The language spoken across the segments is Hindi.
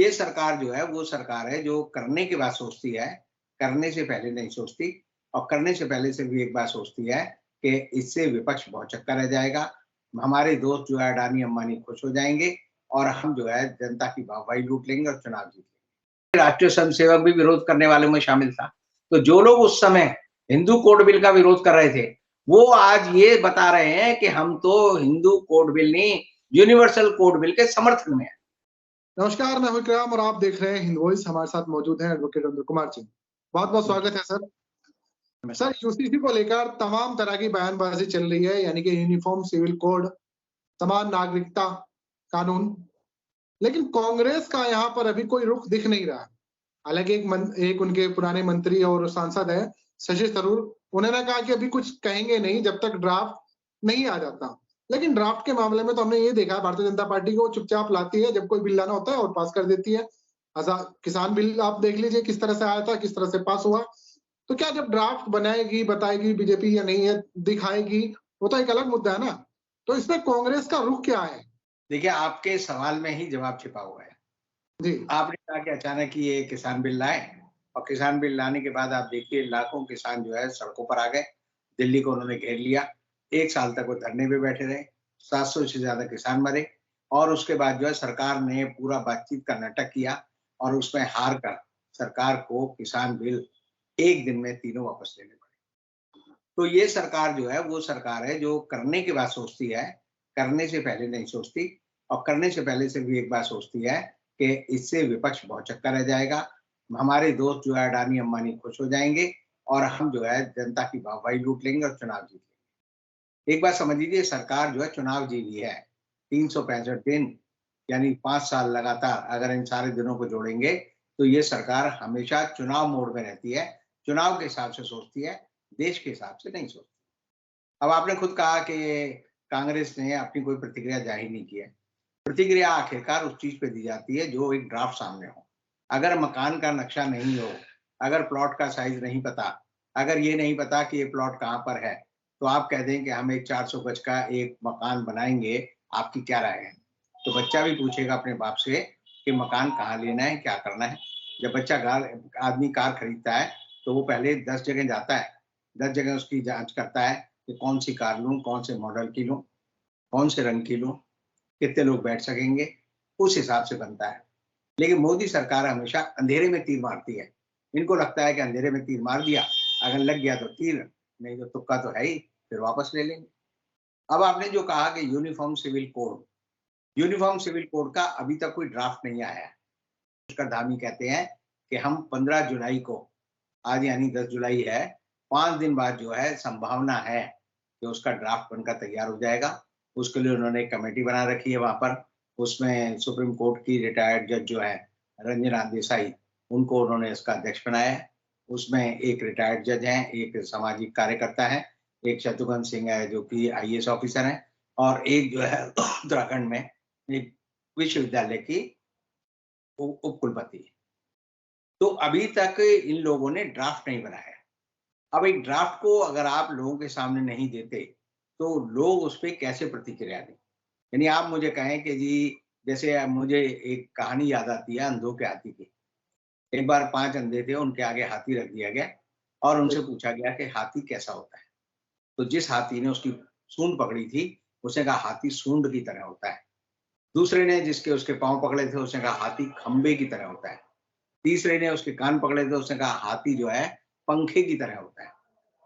ये सरकार जो है वो सरकार है जो करने के बाद सोचती है, करने से पहले नहीं सोचती और करने से पहले सिर्फ एक बात सोचती है कि इससे विपक्ष भौचक्का रह जाएगा, हमारे दोस्त जो है अडानी अंबानी खुश हो जाएंगे और हम जो है जनता की वाहवाही लूट लेंगे और चुनाव जीत लेंगे। राष्ट्रीय स्वयंसेवक भी विरोध करने वालों में शामिल था। तो जो लोग उस समय हिंदू कोड बिल का विरोध कर रहे थे, वो आज ये बता रहे हैं कि हम तो हिंदू कोड बिल नहीं, यूनिवर्सल कोड बिल के समर्थन में हैं। नमस्कार, मैं हूं विक्रम और आप देख रहे हैं हिंद वॉइस। हमारे साथ मौजूद हैं एडवोकेट अंदर कुमार जी। बहुत बहुत स्वागत है सर। सर, यूसीसी को लेकर तमाम तरह की बयानबाजी चल रही है, यानी कि यूनिफॉर्म सिविल कोड, समान नागरिकता कानून, लेकिन कांग्रेस का यहाँ पर अभी कोई रुख दिख नहीं रहा। हालांकि एक उनके पुराने मंत्री और सांसद है शशि थरूर, उन्होंने कहा कि अभी कुछ कहेंगे नहीं जब तक ड्राफ्ट नहीं आ जाता। लेकिन ड्राफ्ट के मामले में तो हमने ये देखा, भारतीय जनता पार्टी को चुपचाप लाती है, जब कोई बिल लाना होता है और पास कर देती है। किसान बिल आप देख लीजिए किस तरह से आया था, किस तरह से पास हुआ। तो क्या जब ड्राफ्ट बनाएगी, बताएगी बीजेपी या नहीं है, दिखाएगी, वो तो एक अलग मुद्दा है ना। तो इसमें कांग्रेस का रुख क्या है? देखिए, आपके सवाल में ही जवाब छिपा हुआ है। जी, आपने कहा कि अचानक ही ये किसान बिल लाए और किसान बिल लाने के बाद आप देखिए लाखों किसान जो है सड़कों पर आ गए, दिल्ली को उन्होंने घेर लिया। 1 साल तक वो धरने पे बैठे रहे, 700 से ज़्यादा किसान मरे और उसके बाद जो है सरकार ने पूरा बातचीत का नाटक किया और उसमें हार कर सरकार को किसान बिल 1 दिन में तीनों वापस लेने पड़े। तो ये सरकार जो है वो सरकार है जो करने के बाद सोचती है, करने से पहले नहीं सोचती और करने से पहले सिर्फ एक बात सोचती है कि इससे विपक्ष भौचक्का रह जाएगा, हमारे दोस्त जो है अडानी अंबानी खुश हो जाएंगे और हम जो है जनता की वाहवाही लूट लेंगे और चुनाव जीत लेंगे। एक बात समझ लीजिए, सरकार जो है चुनाव जीती है 365 दिन, यानी 5 साल लगातार अगर इन सारे दिनों को जोड़ेंगे तो ये सरकार हमेशा चुनाव मोड में रहती है, चुनाव के हिसाब से सोचती है, देश के हिसाब से नहीं सोचती। अब आपने खुद कहा कि कांग्रेस ने अपनी कोई प्रतिक्रिया जाहिर नहीं की है। प्रतिक्रिया आखिरकार उस चीज पे दी जाती है जो एक ड्राफ्ट सामने हो। अगर मकान का नक्शा नहीं हो, अगर प्लॉट का साइज नहीं पता, अगर ये नहीं पता कि ये प्लॉट कहाँ पर है, तो आप कह दें कि हम एक 400 गज का एक मकान बनाएंगे, आपकी क्या राय है? तो बच्चा भी पूछेगा अपने बाप से कि मकान कहाँ लेना है, क्या करना है। जब बच्चा आदमी कार खरीदता है तो वो पहले 10 जगह जाता है, 10 जगह उसकी जांच करता है कि कौन सी कार लूं, कौन से मॉडल की लूं, कौन से रंग की लूं, कितने लोग बैठ सकेंगे, उस हिसाब से बनता है। लेकिन मोदी सरकार हमेशा अंधेरे में तीर मारती है। इनको लगता है कि अंधेरे में तीर मार दिया, अगर लग गया तो तीर, नहीं तो तुक्का तो है ही, फिर वापस ले लेंगे। अब आपने जो कहा कि यूनिफॉर्म सिविल कोड का अभी तक कोई ड्राफ्ट नहीं आया है। पुष्कर धामी कहते हैं कि हम 15 जुलाई को, आज यानी 10 जुलाई है, 5 दिन बाद जो है संभावना है कि उसका ड्राफ्ट बनकर तैयार हो जाएगा। उसके लिए उन्होंने एक कमेटी बना रखी है वहाँ पर, उसमें सुप्रीम कोर्ट की रिटायर्ड जज जो है रंजना देसाई, उनको उन्होंने इसका अध्यक्ष बनाया है। उसमें एक रिटायर्ड जज हैं, एक सामाजिक कार्यकर्ता है, एक शत्रुघ्न सिंह है जो कि आईएएस ऑफिसर हैं और एक जो है उत्तराखंड में एक विश्वविद्यालय की उप कुलपति है। तो अभी तक इन लोगों ने ड्राफ्ट नहीं बनाया। अब एक ड्राफ्ट को अगर आप लोगों के सामने नहीं देते, तो लोग उस पे कैसे प्रतिक्रिया दें? यानी आप मुझे कहें कि जी, जैसे मुझे एक कहानी याद आती है अंधों के हाथी की। एक बार 5 अंधे थे, उनके आगे हाथी रख दिया गया और उनसे पूछा गया कि हाथी कैसा होता है? तो जिस हाथी ने उसकी सूंड पकड़ी थी, उसने कहा हाथी सूंड की तरह होता है। दूसरे ने जिसके उसके पाँव पकड़े थे, उसने कहा हाथी खंबे की तरह होता है। तीसरे ने उसके कान पकड़े थे, उसने कहा हाथी जो है पंखे की तरह होता है।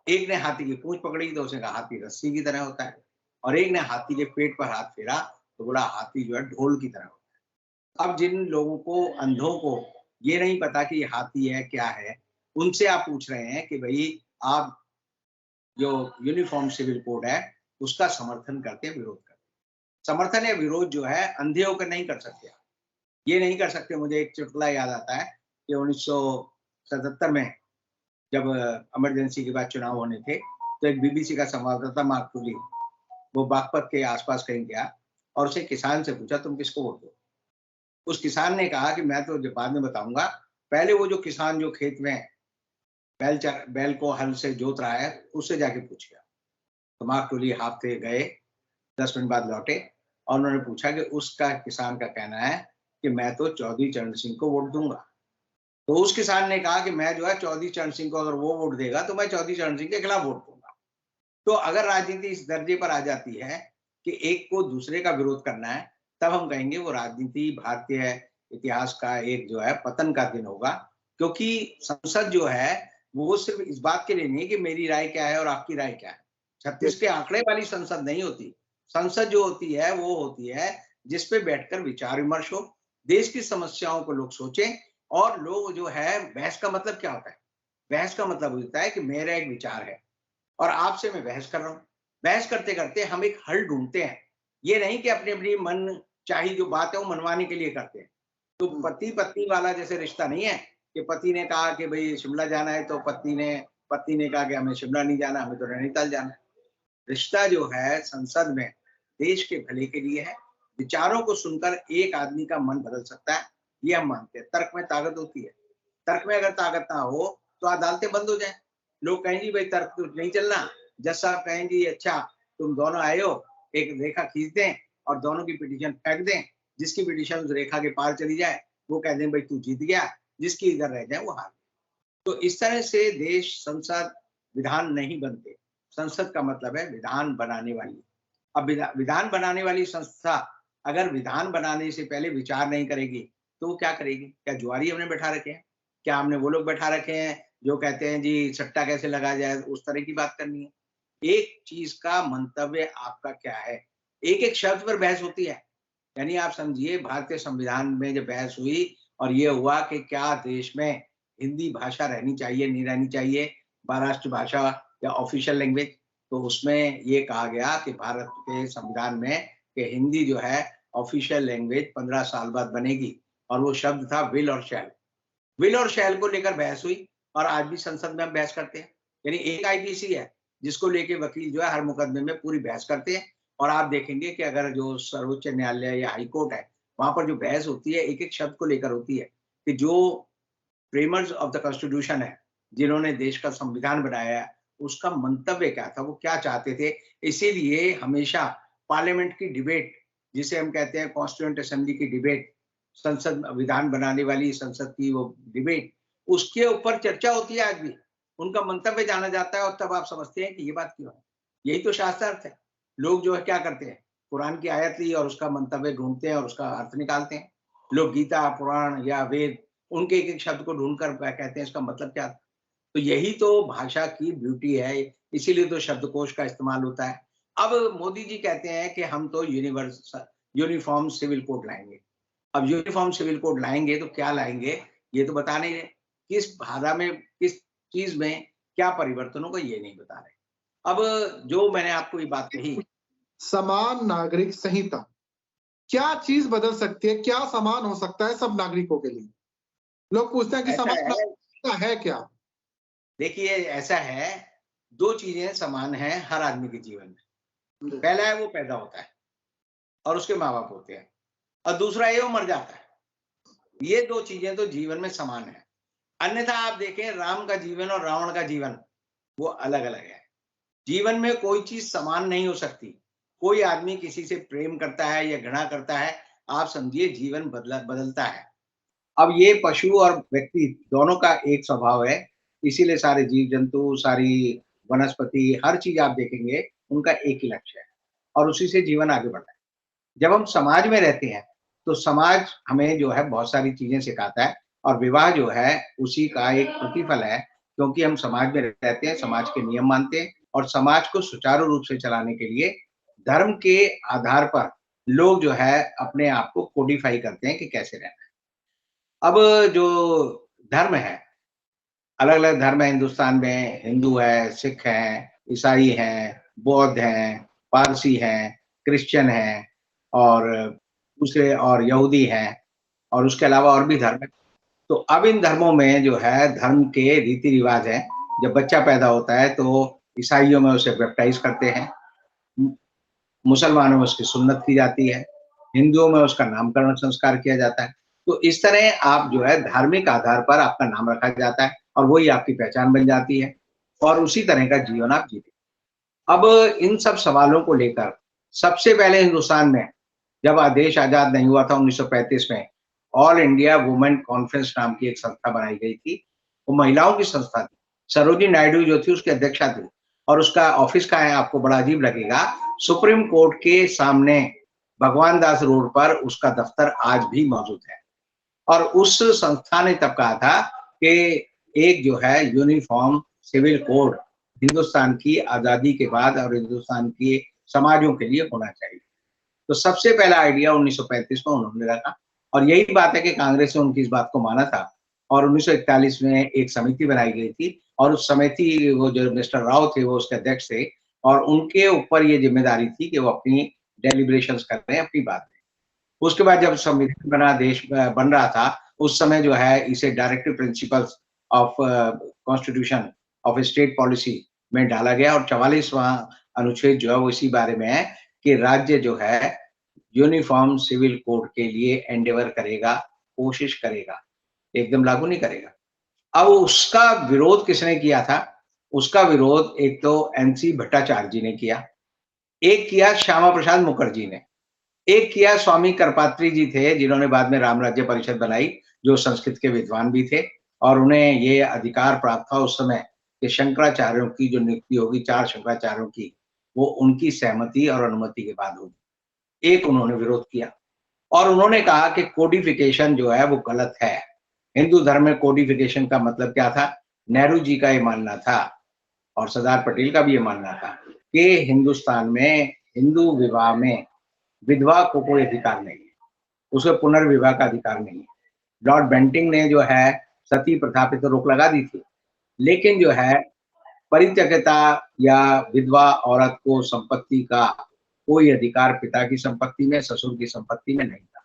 एक ने हाथी की पूंछ पकड़ी तो उसने कहा हाथी रस्सी की तरह होता है और एक ने हाथी के पेट पर हाथ फेरा तो बोला हाथी जो है ढोल की तरह होता है। अब जिन लोगों को, अंधों को ये नहीं पता कि ये हाथी है क्या है, उनसे आप पूछ रहे हैं कि भाई आप जो यूनिफॉर्म सिविल कोड है उसका समर्थन करते हैं, विरोध करते हैं। समर्थन या विरोध जो है अंधे होकर नहीं कर सकते। ये नहीं कर सकते। मुझे एक चुटकुला याद आता है कि 1977 में जब इमरजेंसी के बाद चुनाव होने थे, तो एक बीबीसी का संवाददाता मार्क टूली, वो बागपत के आसपास कहीं गया और उसे किसान से पूछा तुम किसको वोट दो? उस किसान ने कहा कि मैं तो बाद में बताऊंगा, पहले वो जो किसान जो खेत में बैल को हल से जोत रहा है उससे जाके पूछ गया। तो मार्क टूली हाफते गए, 10 मिनट बाद लौटे और उन्होंने पूछा कि उसका किसान का कहना है कि मैं तो चौधरी चरण सिंह को वोट दूंगा। तो उस किसान ने कहा कि मैं जो है चौधरी चरण सिंह को अगर वो वोट देगा तो मैं चौधरी चरण सिंह के खिलाफ वोट दूंगा। तो अगर राजनीति इस दर्जे पर आ जाती है कि एक को दूसरे का विरोध करना है, तब हम कहेंगे वो राजनीति भारतीय इतिहास का एक जो है पतन का दिन होगा। क्योंकि संसद जो है वो सिर्फ इस बात के लिए नहीं कि मेरी राय क्या है और आपकी राय क्या है। 36 के आंकड़े वाली संसद नहीं होती। संसद जो होती है वो होती है जिसपे बैठकर विचार विमर्श हो, देश की समस्याओं को लोग सोचें और लोग जो है बहस का मतलब क्या होता है? बहस का मतलब होता है कि मेरा एक विचार है और आपसे मैं बहस कर रहा हूँ। बहस करते-करते हम एक हल ढूँढते हैं। ये नहीं कि अपनी-अपनी मन चाही जो बात है वो मनवाने के लिए करते हैं। तो पति-पत्नी वाला जैसे रिश्ता नहीं है कि पति ने कहा कि भई शिमला जाना है तो पत्नी ने कहा कि हमें शिमला नहीं जाना, हमें तो नैनीताल जाना है। रिश्ता जो है संसद में देश के भले के लिए है। विचारों को सुनकर एक आदमी का मन बदल सकता है, ये हम मानते हैं। तर्क में ताकत होती है। तर्क में अगर ताकत ना हो तो अदालतें बंद हो जाएँ। लोग कहें जी भाई तर्क तो नहीं चलना। जज साहब कहें जी अच्छा तुम दोनों आए हो, एक रेखा खींच दें और दोनों की पिटीशन फेंक दें। जिसकी पिटीशन उस रेखा के पार चली जाए, वो कह दें भाई तू जीत गया, जिसकी इधर रह जाए वो हार गया। तो इस तरह से देश, संसद, विधान नहीं बनते। संसद का मतलब है विधान बनाने वाली। अब विधान बनाने वाली संस्था अगर विधान बनाने से पहले विचार नहीं करेगी, तो वो क्या करेगी? क्या जुआरी हमने बैठा रखे हैं? क्या हमने वो लोग बैठा रखे हैं जो कहते हैं जी सट्टा कैसे लगाया जाए, उस तरह की बात करनी है? एक चीज का मंतव्य आपका क्या है? एक-एक शब्द पर बहस होती है। यानी आप समझिए भारतीय संविधान में जब बहस हुई और ये हुआ कि क्या देश में हिंदी भाषा रहनी चाहिए, नहीं रहनी चाहिए, राष्ट्र भाषा या ऑफिशियल लैंग्वेज, तो उसमें ये कहा गया कि भारत के संविधान में कि हिंदी जो है ऑफिशियल लैंग्वेज 15 साल बाद बनेगी और वो शब्द था विल और शैल। विल और शैल को लेकर बहस हुई और आज भी संसद में हम बहस करते हैं। यानी एक आईपीसी है जिसको लेके वकील जो है हर मुकदमे में पूरी बहस करते हैं और आप देखेंगे कि अगर जो सर्वोच्च न्यायालय या हाई कोर्ट है, वहाँ पर जो बहस होती है एक-एक शब्द को लेकर होती है कि जो फ्रेमर्स ऑफ द कॉन्स्टिट्यूशन है, जिन्होंने देश का संविधान बनाया है, उसका मंतव्य क्या था, वो क्या चाहते थे। इसीलिए हमेशा पार्लियामेंट की डिबेट, जिसे हम कहते हैं कॉन्स्टिट्यूएंट असेंबली की डिबेट, संसद विधान बनाने वाली संसद की वो डिबेट, उसके ऊपर चर्चा होती है आज भी। उनका मंतव्य जाना जाता है और तब आप समझते हैं कि ये बात क्यों है। यही तो शास्त्रार्थ है। लोग जो है क्या करते हैं, कुरान की आयत ली और उसका मंतव्य ढूँढते हैं और उसका अर्थ निकालते हैं। लोग गीता, पुराण या वेद, उनके एक-एक शब्द को ढूँढ कर कहते हैं इसका मतलब क्या था। तो यही तो भाषा की ब्यूटी है, इसीलिए तो शब्दकोश का इस्तेमाल होता है। अब मोदी जी कहते हैं कि हम तो यूनिफ़ॉर्म सिविल कोड लाएँगे। अब यूनिफ़ॉर्म सिविल कोड लाएँगे तो क्या लाएँगे, ये तो बता नहीं रहे। किस धारा में, किस चीज़ में क्या परिवर्तन होगा, ये नहीं बता रहे। अब जो मैंने आपको ये बात कही, समान नागरिक संहिता क्या चीज बदल सकती है? क्या समान हो सकता है सब नागरिकों के लिए? लोग पूछते हैं कि ऐसा समान है, नागरिक संहिता है क्या? देखिए ऐसा है, 2 चीज़ें समान हैं हर आदमी के जीवन में। पहला है वो पैदा होता है और उसके माँ-बाप होते हैं और दूसरा ये वो मर जाता है। ये 2 चीज़ें तो जीवन में समान हैं। अन्यथा आप देखें राम का जीवन और रावण का जीवन, वो अलग-अलग है। जीवन में कोई चीज़ समान नहीं हो सकती। कोई आदमी किसी से प्रेम करता है या घृणा करता है, आप समझिए जीवन बदलता है। अब ये पशु और व्यक्ति दोनों का एक स्वभाव है, इसीलिए सारे जीव-जंतु, सारी वनस्पति, हर चीज़ आप देखेंगे, उनका एक ही लक्ष्य है और उसी से जीवन आगे बढ़ता है। जब हम समाज में रहते हैं, तो समाज हमें जो है बहुत सारी चीज़ें सिखाता है और विवाह जो है, उसी का एक प्रतिफल है, क्योंकि हम समाज में रहते हैं, समाज के नियम मानते हैं और समाज को सुचारू रूप से चलाने के लिए धर्म के आधार पर लोग जो है अपने आप को कोडिफ़ाई करते हैं कि कैसे रहना है। अब जो धर्म है, अलग-अलग धर्म है हिंदुस्तान में, हिंदू है, सिख हैं, ईसाई हैं, बौद्ध हैं, पारसी हैं, क्रिश्चियन हैं और दूसरे और यहूदी हैं और उसके अलावा और भी धर्म हैं। तो अब इन धर्मों में जो है धर्म के रीति-रिवाज हैं। जब बच्चा पैदा होता है तो ईसाइयों में उसे बैप्टाइज़ करते हैं, मुसलमानों में उसकी सुन्नत की जाती है, हिंदुओं में उसका नामकरण संस्कार किया जाता है। तो इस तरह आप जो है धार्मिक आधार पर आपका नाम रखा जाता है और वही आपकी पहचान बन जाती है और उसी तरह का जीवन आप जीते। अब इन सब सवालों को लेकर सबसे पहले हिंदुस्तान में जब देश आज़ाद नहीं हुआ था 1935 में, ऑल इंडिया वुमेन कॉन्फ्रेंस नाम की एक संस्था बनाई गई थी। वो महिलाओं की संस्था थी। सरोजिनी नायडू जो थी उसकी अध्यक्षा थी और उसका ऑफिस कहाँ है आपको बड़ा अजीब लगेगा, सुप्रीम कोर्ट के सामने भगवान दास रोड पर उसका दफ्तर आज भी मौजूद है। और उस संस्था ने तब कहा था कि एक जो है यूनिफॉर्म सिविल कोड हिंदुस्तान की आजादी के बाद और हिंदुस्तान के समाजों के लिए होना चाहिए। तो सबसे पहला आइडिया 1935 में उन्होंने रखा और यही बात है कि कांग्रेस ने उनकी इस बात को माना था और 1941 में एक समिति बनाई गई थी और उस समिति वो जो मिस्टर राव थे वो उसके अध्यक्ष थे और उनके ऊपर ये जिम्मेदारी थी कि वो अपनी डेलिब्रेशंस कर रहे हैं अपनी बात में। उसके बाद जब संविधान बना देश बन रहा था उस समय जो है इसे directive principles of constitution of state policy में डाला गया और 44वां अनुच्छेद जो है वो इसी बारे में है कि राज्य जो है यूनिफॉर्म सिविल कोड के लिए एंडेवर करेगा, कोशिश करेगा, एकदम लागू नहीं करेगा। अब उसका विरोध किसने किया था? उसका विरोध एक तो एनसी भट्टाचार्य जी ने किया, एक किया श्यामा प्रसाद मुखर्जी ने, एक किया स्वामी करपात्री जी थे जिन्होंने बाद में राम राज्य परिषद बनाई, जो संस्कृत के विद्वान भी थे और उन्हें ये अधिकार प्राप्त था उस समय कि शंकराचार्यों की जो नियुक्ति होगी 4 शंकराचार्यों की, वो उनकी सहमति और अनुमति के बाद होगी। एक उन्होंने विरोध किया और उन्होंने कहा कि कोडिफिकेशन जो है वो गलत है। हिंदू धर्म में कोडिफिकेशन का मतलब क्या था? नेहरू जी का ये मानना था और सरदार पटेल का भी ये मानना था कि हिंदुस्तान में हिंदू विवाह में विधवा को कोई अधिकार नहीं है, उसे पुनर्विवाह का अधिकार नहीं है। लॉर्ड बेंटिंग ने जो है सती प्रथा पे तो रोक लगा दी थी, लेकिन जो है परित्यक्ता या विधवा औरत को संपत्ति का कोई अधिकार पिता की संपत्ति में, ससुर की संपत्ति में नहीं था।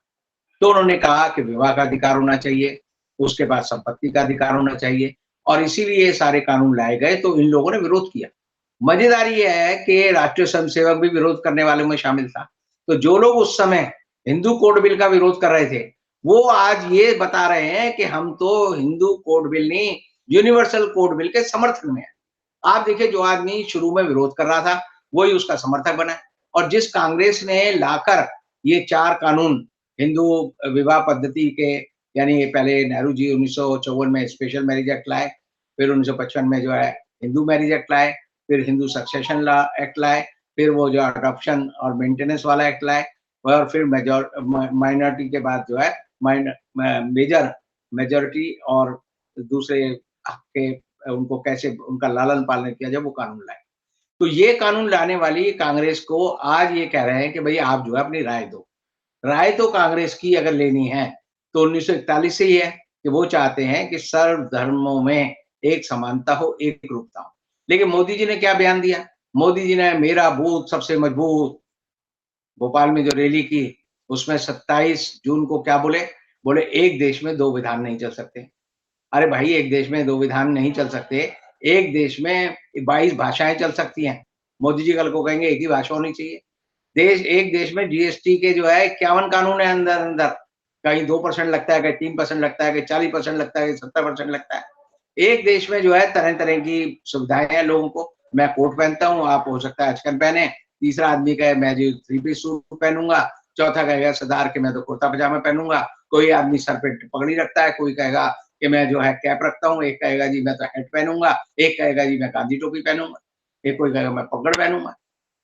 तो उन्होंने कहा कि विवाह का अधिकार होना चाहिए, उसके बाद संपत्ति का अधिकार होना चाहिए और इसीलिए ये सारे कानून लाए गए। तो इन लोगों ने विरोध किया। मजेदार ये है कि राष्ट्रीय स्वयंसेवक भी विरोध करने वालों में शामिल था। तो जो लोग उस समय हिंदू कोड बिल का विरोध कर रहे थे, वो आज ये बता रहे हैं कि हम तो हिंदू कोड बिल नहीं, यूनिवर्सल कोड बिल के समर्थन में है। आप देखिए जो आदमी शुरू में विरोध कर रहा था, वही उसका समर्थक बना और जिस कांग्रेस ने लाकर ये 4 कानून हिंदू विवाह पद्धति के, यानी पहले नेहरू जी 1954 में स्पेशल मैरिज एक्ट लाए, फिर 1955 में जो है हिंदू मैरिज एक्ट लाए, फिर हिंदू सक्सेशन लॉ एक्ट लाए, फिर वो जो अडॉप्शन और मेंटेनेंस वाला एक्ट लाए और फिर माइनॉरिटी के बाद जो है मेजॉरिटी और दूसरे हक के उनको कैसे उनका लालन पालन किया जाए वो कानून लाए। तो ये कानून लाने वाली कांग्रेस को आज ये कह रहे हैं कि भाई आप जो है अपनी राय दो। राय तो कांग्रेस की अगर लेनी है तो 1941 से ही है कि वो चाहते हैं कि सर्व धर्मों में एक समानता हो, एक रूपता हो। लेकिन मोदी जी ने क्या बयान दिया? मोदी जी ने मेरा बूथ सबसे मजबूत, भोपाल में जो रैली की उसमें 27 जून को क्या बोले? बोले एक देश में 2 विधान नहीं चल सकते। अरे भाई एक देश में 2 विधान नहीं चल सकते, एक देश में 22 भाषाएं चल सकती हैं। मोदी जी कल को कहेंगे एक ही भाषा होनी चाहिए। एक देश में जीएसटी के जो है 51 कानून है अंदर, कहीं 2% लगता है, कहीं 3% लगता है, कहीं 40% लगता है, कहीं 70% लगता है। एक देश में जो है तरह-तरह की सुविधाएं हैं लोगों को। मैं कोट पहनता हूँ, आप हो सकता है अचकन पहने, तीसरा आदमी कहे मैं जी 3 पीस सूट पहनूंगा, चौथा कहेगा सरदार के मैं तो कुर्ता पजामा पहनूंगा, कोई आदमी सर पे पगड़ी रखता है, कोई कहेगा कि मैं जो है कैप रखता हूँ, एक कहेगा जी मैं तो हैट पहनूंगा, एक कहेगा जी मैं गांधी टोपी पहनूंगा, एक कोई कहेगा मैं पगड़ पहनूंगा।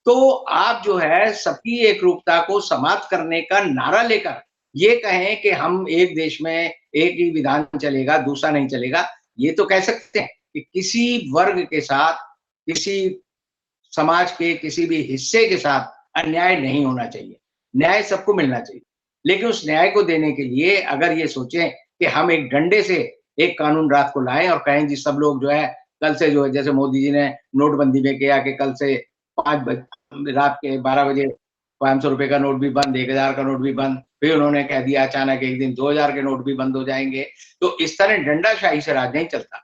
तो आप जो है सबकी एकरूपता को समाप्त करने का नारा लेकर ये कहें कि हम एक देश में एक ही विधान चलेगा, दूसरा नहीं चलेगा, ये तो कह सकते हैं कि किसी वर्ग के साथ, किसी समाज के किसी भी हिस्से के साथ अन्याय नहीं होना चाहिए। न्याय सबको मिलना चाहिए। लेकिन उस न्याय को देने के लिए अगर ये सोचें कि हम एक डंडे से एक कानून रात को लाएं और कहें जी सब लोग जो है कल से जो है जैसे मोदी जी ने नोटबंदी में किया कि कल से 5 बजे रात के 12 बजे 500 रुपए का नोट भी बंद, 1000 का नोट भी बंद, फिर उन्होंने कह दिया अचानक एक दिन 2000 के नोट भी बंद हो जाएंगे। तो इस तरह डंडाशाही से राज नहीं चलता।